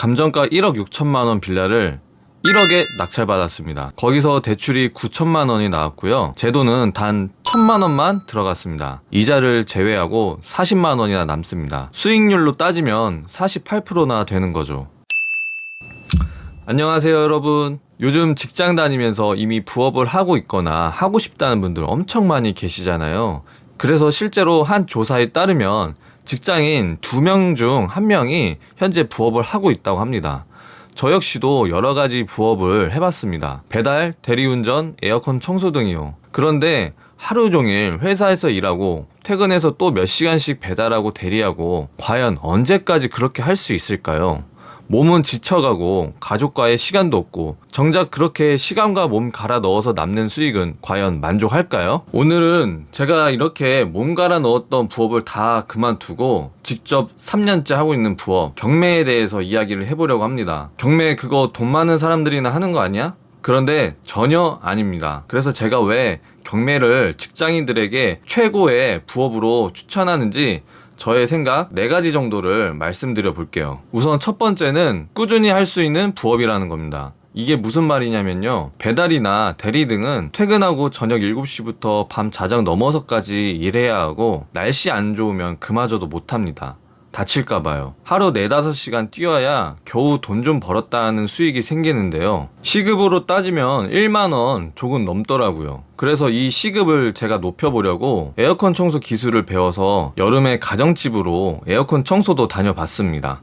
감정가 1억 6천만 원 빌라를 1억에 낙찰받았습니다. 거기서 대출이 9천만 원이 나왔고요. 제도는 단 1천만 원만 들어갔습니다. 이자를 제외하고 40만 원이나 남습니다. 수익률로 따지면 48%나 되는 거죠. 안녕하세요 여러분. 요즘 직장 다니면서 이미 부업을 하고 있거나 하고 싶다는 분들 엄청 많이 계시잖아요. 그래서 실제로 한 조사에 따르면 직장인 2명 중 1명이 현재 부업을 하고 있다고 합니다. 저 역시도 여러 가지 부업을 해봤습니다. 배달, 대리운전, 에어컨 청소 등이요. 그런데 하루 종일 회사에서 일하고 퇴근해서 또 몇 시간씩 배달하고 대리하고 과연 언제까지 그렇게 할 수 있을까요? 몸은 지쳐가고 가족과의 시간도 없고 정작 그렇게 시간과 몸 갈아 넣어서 남는 수익은 과연 만족할까요? 오늘은 제가 이렇게 몸 갈아 넣었던 부업을 다 그만두고 직접 3년째 하고 있는 부업 경매에 대해서 이야기를 해보려고 합니다. 경매 그거 돈 많은 사람들이나 하는 거 아니야? 그런데 전혀 아닙니다. 그래서 제가 왜 경매를 직장인들에게 최고의 부업으로 추천하는지 저의 생각 4가지 정도를 말씀드려 볼게요. 우선 첫 번째는 꾸준히 할 수 있는 부업이라는 겁니다. 이게 무슨 말이냐면요. 배달이나 대리 등은 퇴근하고 저녁 7시부터 밤 자정 넘어서까지 일해야 하고 날씨 안 좋으면 그마저도 못합니다. 다칠까봐요. 하루 4-5시간 뛰어야 겨우 돈 좀 벌었다는 수익이 생기는데요. 시급으로 따지면 1만원 조금 넘더라고요. 그래서 이 시급을 제가 높여보려고 에어컨 청소 기술을 배워서 여름에 가정집으로 에어컨 청소도 다녀봤습니다.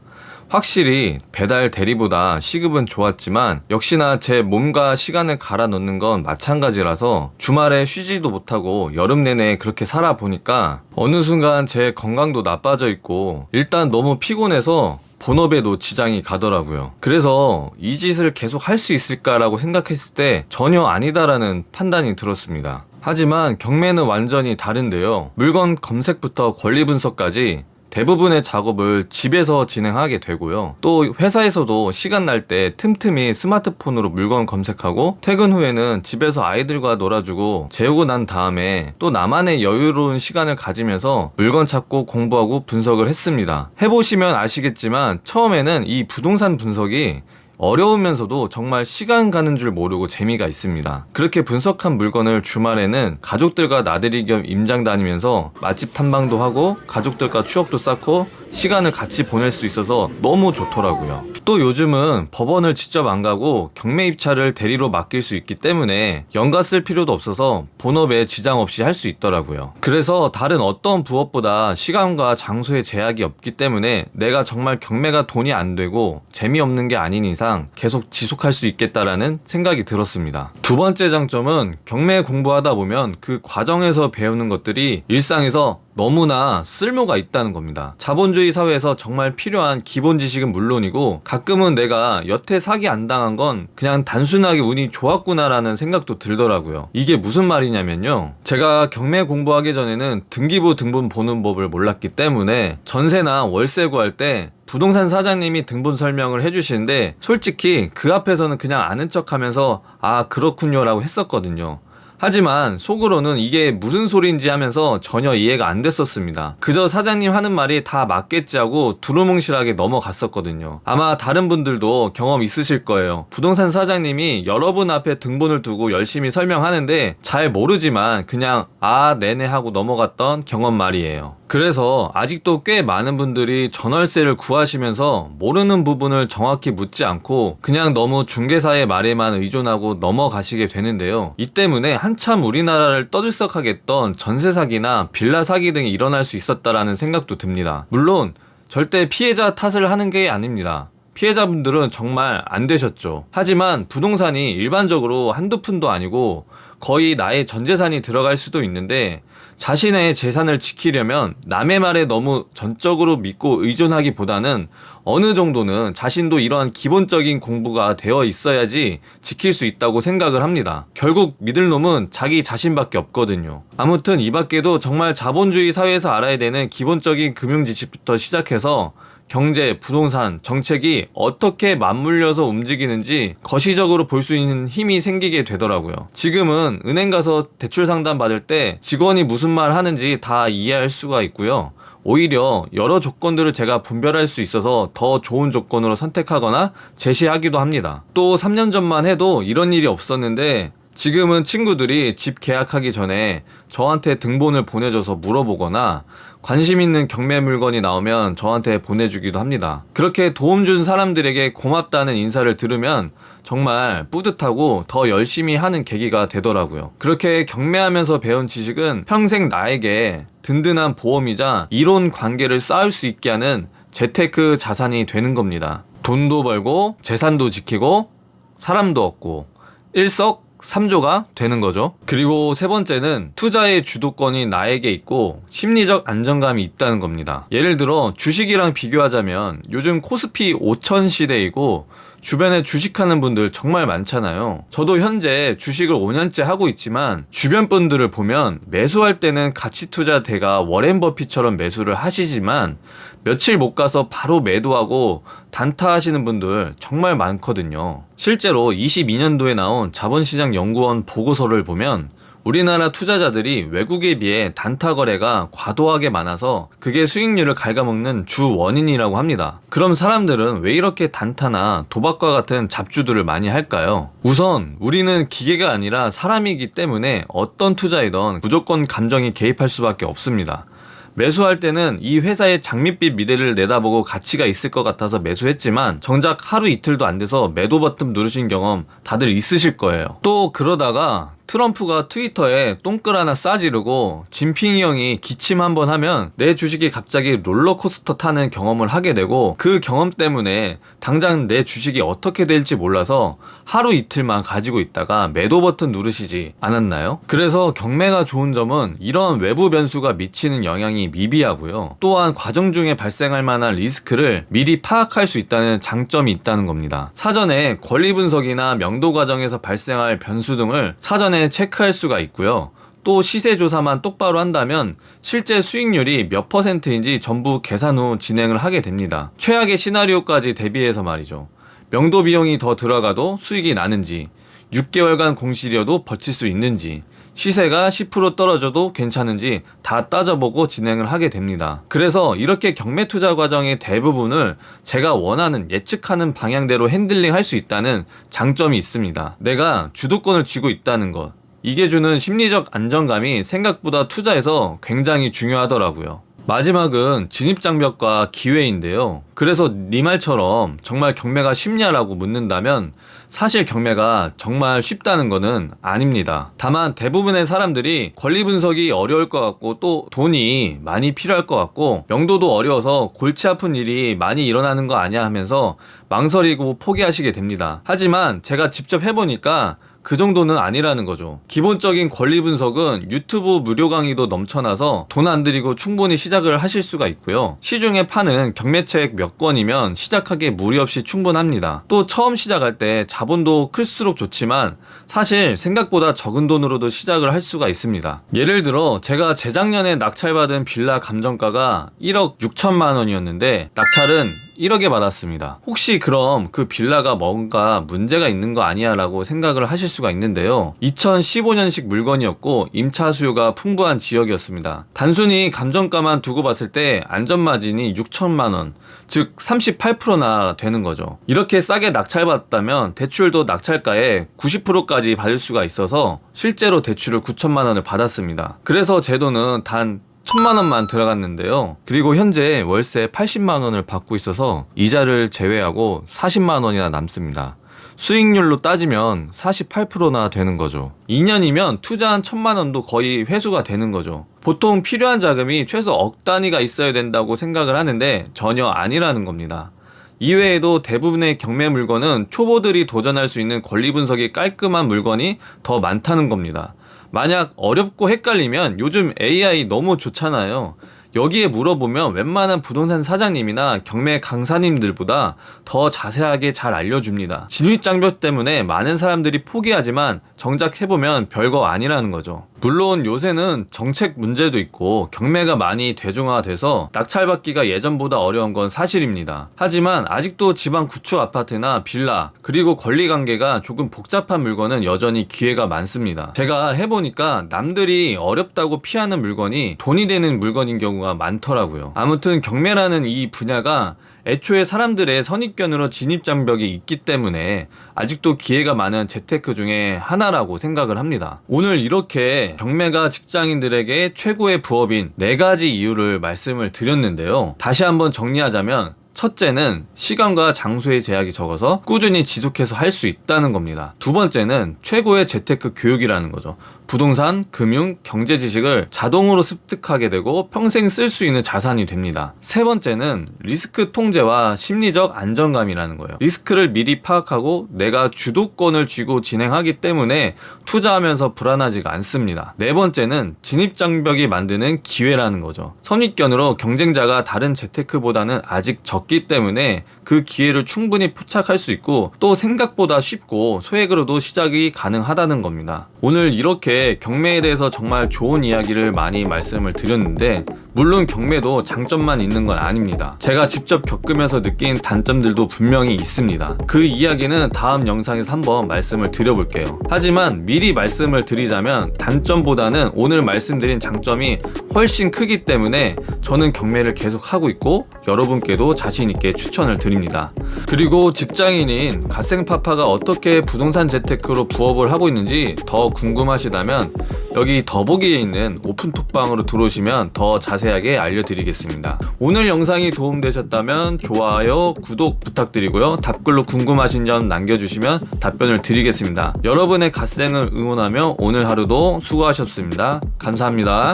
확실히 배달 대리보다 시급은 좋았지만 역시나 제 몸과 시간을 갈아 넣는 건 마찬가지라서 주말에 쉬지도 못하고 여름 내내 그렇게 살아보니까 어느 순간 제 건강도 나빠져 있고 일단 너무 피곤해서 본업에도 지장이 가더라고요. 그래서 이 짓을 계속 할 수 있을까라고 생각했을 때 전혀 아니다라는 판단이 들었습니다. 하지만 경매는 완전히 다른데요. 물건 검색부터 권리 분석까지 대부분의 작업을 집에서 진행하게 되고요. 또 회사에서도 시간 날 때 틈틈이 스마트폰으로 물건 검색하고 퇴근 후에는 집에서 아이들과 놀아주고 재우고 난 다음에 또 나만의 여유로운 시간을 가지면서 물건 찾고 공부하고 분석을 했습니다. 해보시면 아시겠지만 처음에는 이 부동산 분석이 어려우면서도 정말 시간 가는 줄 모르고 재미가 있습니다. 그렇게 분석한 물건을 주말에는 가족들과 나들이 겸 임장 다니면서 맛집 탐방도 하고 가족들과 추억도 쌓고 시간을 같이 보낼 수 있어서 너무 좋더라고요. 또 요즘은 법원을 직접 안 가고 경매 입찰을 대리로 맡길 수 있기 때문에 연가 쓸 필요도 없어서 본업에 지장 없이 할 수 있더라고요. 그래서 다른 어떤 부업보다 시간과 장소에 제약이 없기 때문에 내가 정말 경매가 돈이 안 되고 재미없는 게 아닌 이상 계속 지속할 수 있겠다라는 생각이 들었습니다. 두 번째 장점은 경매 공부하다 보면 그 과정에서 배우는 것들이 일상에서 너무나 쓸모가 있다는 겁니다. 자본주의 사회에서 정말 필요한 기본 지식은 물론이고 가끔은 내가 여태 사기 안 당한 건 그냥 단순하게 운이 좋았구나라는 생각도 들더라고요. 이게 무슨 말이냐면요. 제가 경매 공부하기 전에는 등기부 등본 보는 법을 몰랐기 때문에 전세나 월세 구할 때 부동산 사장님이 등본 설명을 해주시는데 솔직히 그 앞에서는 그냥 아는 척 하면서 아 그렇군요 라고 했었거든요. 하지만 속으로는 이게 무슨 소리인지 하면서 전혀 이해가 안 됐었습니다. 그저 사장님 하는 말이 다 맞겠지 하고 두루뭉실하게 넘어갔었거든요. 아마 다른 분들도 경험 있으실 거예요. 부동산 사장님이 여러분 앞에 등본을 두고 열심히 설명하는데 잘 모르지만 그냥 아 네네 하고 넘어갔던 경험 말이에요. 그래서 아직도 꽤 많은 분들이 전월세를 구하시면서 모르는 부분을 정확히 묻지 않고 그냥 너무 중개사의 말에만 의존하고 넘어가시게 되는데요. 이 때문에 한참 우리나라를 떠들썩하게 했던 전세 사기나 빌라 사기 등이 일어날 수 있었다라는 생각도 듭니다. 물론 절대 피해자 탓을 하는 게 아닙니다. 피해자분들은 정말 안 되셨죠. 하지만 부동산이 일반적으로 한두 푼도 아니고 거의 나의 전 재산이 들어갈 수도 있는데 자신의 재산을 지키려면 남의 말에 너무 전적으로 믿고 의존하기보다는 어느 정도는 자신도 이러한 기본적인 공부가 되어 있어야지 지킬 수 있다고 생각을 합니다. 결국 믿을 놈은 자기 자신밖에 없거든요. 아무튼 이 밖에도 정말 자본주의 사회에서 알아야 되는 기본적인 금융 지식부터 시작해서 경제, 부동산, 정책이 어떻게 맞물려서 움직이는지 거시적으로 볼 수 있는 힘이 생기게 되더라고요. 지금은 은행 가서 대출 상담 받을 때 직원이 무슨 말 하는지 다 이해할 수가 있고요. 오히려 여러 조건들을 제가 분별할 수 있어서 더 좋은 조건으로 선택하거나 제시하기도 합니다. 또 3년 전만 해도 이런 일이 없었는데 지금은 친구들이 집 계약하기 전에 저한테 등본을 보내줘서 물어보거나 관심 있는 경매 물건이 나오면 저한테 보내주기도 합니다. 그렇게 도움 준 사람들에게 고맙다는 인사를 들으면 정말 뿌듯하고 더 열심히 하는 계기가 되더라고요. 그렇게 경매하면서 배운 지식은 평생 나에게 든든한 보험이자 이론 관계를 쌓을 수 있게 하는 재테크 자산이 되는 겁니다. 돈도 벌고 재산도 지키고 사람도 얻고 일석삼조가 되는 거죠. 그리고 세 번째는 투자의 주도권이 나에게 있고 심리적 안정감이 있다는 겁니다. 예를 들어 주식이랑 비교하자면 요즘 코스피 5000 시대이고 주변에 주식하는 분들 정말 많잖아요. 저도 현재 주식을 5년째 하고 있지만 주변 분들을 보면 매수할 때는 가치투자 대가 워렌 버핏처럼 매수를 하시지만 며칠 못 가서 바로 매도하고 단타하시는 분들 정말 많거든요. 실제로 22년도에 나온 자본시장연구원 보고서를 보면 우리나라 투자자들이 외국에 비해 단타 거래가 과도하게 많아서 그게 수익률을 갉아먹는 주 원인이라고 합니다. 그럼 사람들은 왜 이렇게 단타나 도박과 같은 잡주들을 많이 할까요? 우선 우리는 기계가 아니라 사람이기 때문에 어떤 투자이든 무조건 감정이 개입할 수밖에 없습니다. 매수할 때는 이 회사의 장밋빛 미래를 내다보고 가치가 있을 것 같아서 매수했지만 정작 하루 이틀도 안 돼서 매도 버튼 누르신 경험 다들 있으실 거예요. 또 그러다가 트럼프가 트위터에 똥글 하나 싸지르고 진핑이 형이 기침 한번 하면 내 주식이 갑자기 롤러코스터 타는 경험을 하게 되고 그 경험 때문에 당장 내 주식이 어떻게 될지 몰라서 하루 이틀만 가지고 있다가 매도 버튼 누르시지 않았나요? 그래서 경매가 좋은 점은 이런 외부 변수가 미치는 영향이 미비하고요. 또한 과정 중에 발생할 만한 리스크를 미리 파악할 수 있다는 장점이 있다는 겁니다. 사전에 권리 분석이나 명도 과정에서 발생할 변수 등을 사전에 체크할 수가 있고요. 또 시세 조사만 똑바로 한다면 실제 수익률이 몇 %인지 전부 계산 후 진행을 하게 됩니다. 최악의 시나리오까지 대비해서 말이죠. 명도 비용이 더 들어가도 수익이 나는지, 6개월간 공실이어도 버틸 수 있는지, 시세가 10% 떨어져도 괜찮은지 다 따져보고 진행을 하게 됩니다. 그래서 이렇게 경매 투자 과정의 대부분을 제가 원하는 예측하는 방향대로 핸들링 할 수 있다는 장점이 있습니다. 내가 주도권을 쥐고 있다는 것, 이게 주는 심리적 안정감이 생각보다 투자에서 굉장히 중요하더라고요. 마지막은 진입장벽과 기회인데요. 그래서 네 말처럼 정말 경매가 쉽냐라고 묻는다면 사실 경매가 정말 쉽다는 거는 아닙니다. 다만 대부분의 사람들이 권리 분석이 어려울 것 같고 또 돈이 많이 필요할 것 같고 명도도 어려워서 골치 아픈 일이 많이 일어나는 거 아니야 하면서 망설이고 포기하시게 됩니다. 하지만 제가 직접 해보니까 그 정도는 아니라는 거죠. 기본적인 권리 분석은 유튜브 무료 강의도 넘쳐나서 돈 안 들이고 충분히 시작을 하실 수가 있고요. 시중에 파는 경매책 몇 권이면 시작하기에 무리 없이 충분합니다. 또 처음 시작할 때 자본도 클수록 좋지만 사실 생각보다 적은 돈으로도 시작을 할 수가 있습니다. 예를 들어 제가 재작년에 낙찰받은 빌라 감정가가 1억 6천만 원이었는데 낙찰은 1억에 받았습니다. 혹시 그럼 그 빌라가 뭔가 문제가 있는 거 아니야 라고 생각을 하실 수가 있는데요. 2015년식 물건이었고 임차 수요가 풍부한 지역이었습니다. 단순히 감정가만 두고 봤을 때 안전마진이 6천만 원, 즉 38%나 되는 거죠. 이렇게 싸게 낙찰받았다면 대출도 낙찰가의 90%까지 받을 수가 있어서 실제로 대출을 9천만 원을 받았습니다. 그래서 제 돈은 단 1,000만 원만 들어갔는데요. 그리고 현재 월세 80만 원을 받고 있어서 이자를 제외하고 40만 원이나 남습니다. 수익률로 따지면 48%나 되는 거죠. 2년이면 투자한 1,000만 원도 거의 회수가 되는 거죠. 보통 필요한 자금이 최소 억 단위가 있어야 된다고 생각을 하는데 전혀 아니라는 겁니다. 이외에도 대부분의 경매 물건은 초보들이 도전할 수 있는 권리 분석이 깔끔한 물건이 더 많다는 겁니다. 만약 어렵고 헷갈리면 요즘 AI 너무 좋잖아요. 여기에 물어보면 웬만한 부동산 사장님이나 경매 강사님들보다 더 자세하게 잘 알려줍니다. 진입장벽 때문에 많은 사람들이 포기하지만 정작 해보면 별거 아니라는 거죠. 물론 요새는 정책 문제도 있고 경매가 많이 대중화돼서 낙찰받기가 예전보다 어려운 건 사실입니다. 하지만 아직도 지방 구축 아파트나 빌라 그리고 권리관계가 조금 복잡한 물건은 여전히 기회가 많습니다. 제가 해보니까 남들이 어렵다고 피하는 물건이 돈이 되는 물건인 경우가 많더라고요. 아무튼 경매라는 이 분야가 애초에 사람들의 선입견으로 진입장벽이 있기 때문에 아직도 기회가 많은 재테크 중에 하나라고 생각을 합니다. 오늘 이렇게 경매가 직장인들에게 최고의 부업인 4가지 이유를 말씀을 드렸는데요. 다시 한번 정리하자면 첫째는 시간과 장소의 제약이 적어서 꾸준히 지속해서 할 수 있다는 겁니다. 두 번째는 최고의 재테크 교육이라는 거죠. 부동산, 금융, 경제 지식을 자동으로 습득하게 되고 평생 쓸 수 있는 자산이 됩니다. 세 번째는 리스크 통제와 심리적 안정감이라는 거예요. 리스크를 미리 파악하고 내가 주도권을 쥐고 진행하기 때문에 투자하면서 불안하지가 않습니다. 네 번째는 진입장벽이 만드는 기회라는 거죠. 선입견으로 경쟁자가 다른 재테크보다는 아직 적기 때문에 그 기회를 충분히 포착할 수 있고 또 생각보다 쉽고 소액으로도 시작이 가능하다는 겁니다. 오늘 이렇게 경매에 대해서 정말 좋은 이야기를 많이 말씀을 드렸는데 물론 경매도 장점만 있는 건 아닙니다. 제가 직접 겪으면서 느낀 단점들도 분명히 있습니다. 그 이야기는 다음 영상에서 한번 말씀을 드려볼게요. 하지만 미리 말씀을 드리자면 단점보다는 오늘 말씀드린 장점이 훨씬 크기 때문에 저는 경매를 계속 하고 있고 여러분께도 자신 있게 추천을 드립니다. 그리고 직장인인 갓생파파가 어떻게 부동산 재테크로 부업을 하고 있는지 더 궁금하시다면 여기 더보기에 있는 오픈톡방으로 들어오시면 더 자세하게 알려드리겠습니다. 오늘 영상이 도움되셨다면 좋아요, 구독 부탁드리고요. 답글로 궁금하신 점 남겨주시면 답변을 드리겠습니다. 여러분의 갓생을 응원하며 오늘 하루도 수고하셨습니다. 감사합니다.